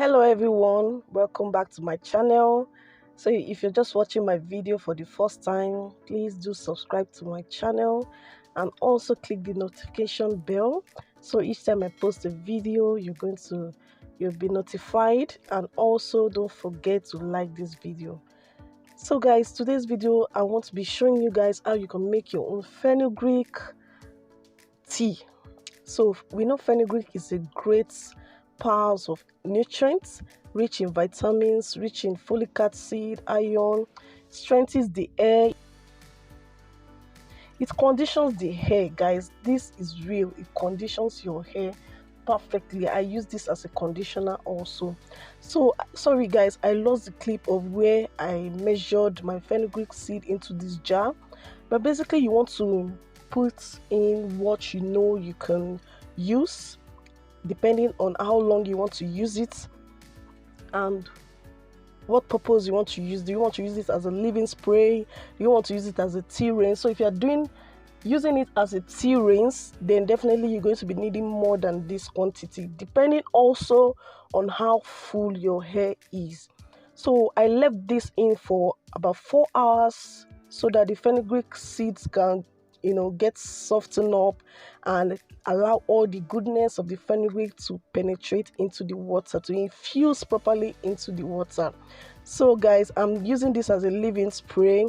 Hello everyone, welcome back to my channel. So if you're just watching my video for the first time, please do subscribe to my channel and also click the notification bell, so each time I post a video you'll be notified. And also don't forget to like this video. So guys, today's video I want to be showing you guys how you can make your own fenugreek tea. So we know fenugreek is a great powers of nutrients, rich in vitamins, rich in folic acid, iron, strengthens the hair. It conditions the hair, guys. This is real. It conditions your hair perfectly. I use this as a conditioner also. So sorry guys, I lost the clip of where I measured my fenugreek seed into this jar, but basically you want to put in what you can use depending on how long you want to use it and what purpose you want to use. Do you want to use it as a leave-in spray? Do you want to use it as a tea rinse? So if you're using it as a tea rinse, then definitely you're going to be needing more than this quantity, depending also on how full your hair is. So I left this in for about 4 hours so that the fenugreek seeds can get softened up and allow all the goodness of the fenugreek to penetrate into the water, to infuse properly into the water. So guys, I'm using this as a leave-in spray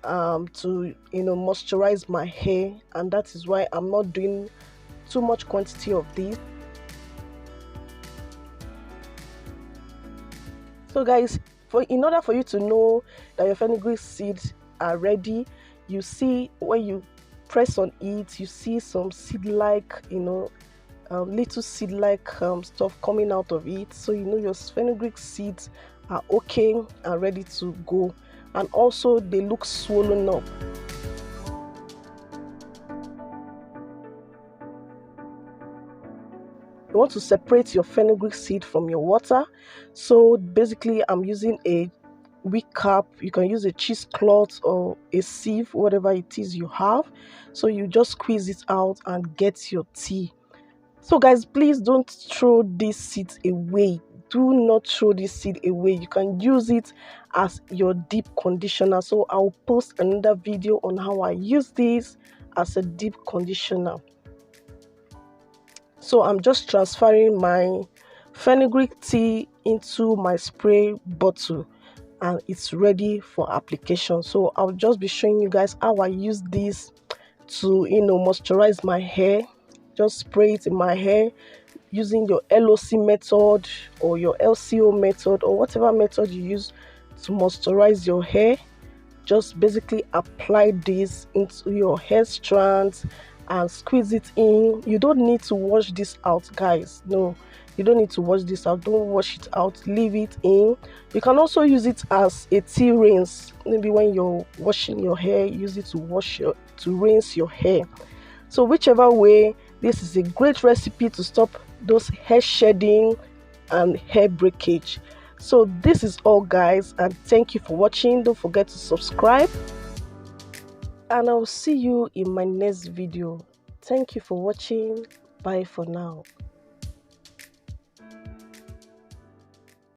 to moisturize my hair, and that is why I'm not doing too much quantity of this. So guys, in order for you to know that your fenugreek seeds are ready, you see when you press on it, you see some seed-like, little seed-like stuff coming out of it. So your fenugreek seeds are okay and ready to go, and also they look swollen up. You want to separate your fenugreek seed from your water. So basically I'm using a wig cap. You can use a cheesecloth or a sieve, whatever it is you have. So you just squeeze it out and get your tea. So guys, please don't throw this seed away. Do not throw this seed away. You can use it as your deep conditioner. So I'll post another video on how I use this as a deep conditioner. So I'm just transferring my fenugreek tea into my spray bottle and it's ready for application. So I'll just be showing you guys how I use this to moisturize my hair. Just spray it in my hair using your LOC method or your LCO method or whatever method you use to moisturize your hair. Just basically apply this into your hair strands and squeeze it in. You don't need to wash this out, guys. No, you don't need to wash this out. Don't wash it out, leave it in. You can also use it as a tea rinse. Maybe when you're washing your hair, use it to rinse your hair. So whichever way, this is a great recipe to stop those hair shedding and hair breakage. So this is all guys, and thank you for watching. Don't forget to subscribe, and I'll see you in my next video. Thank you for watching. Bye for now.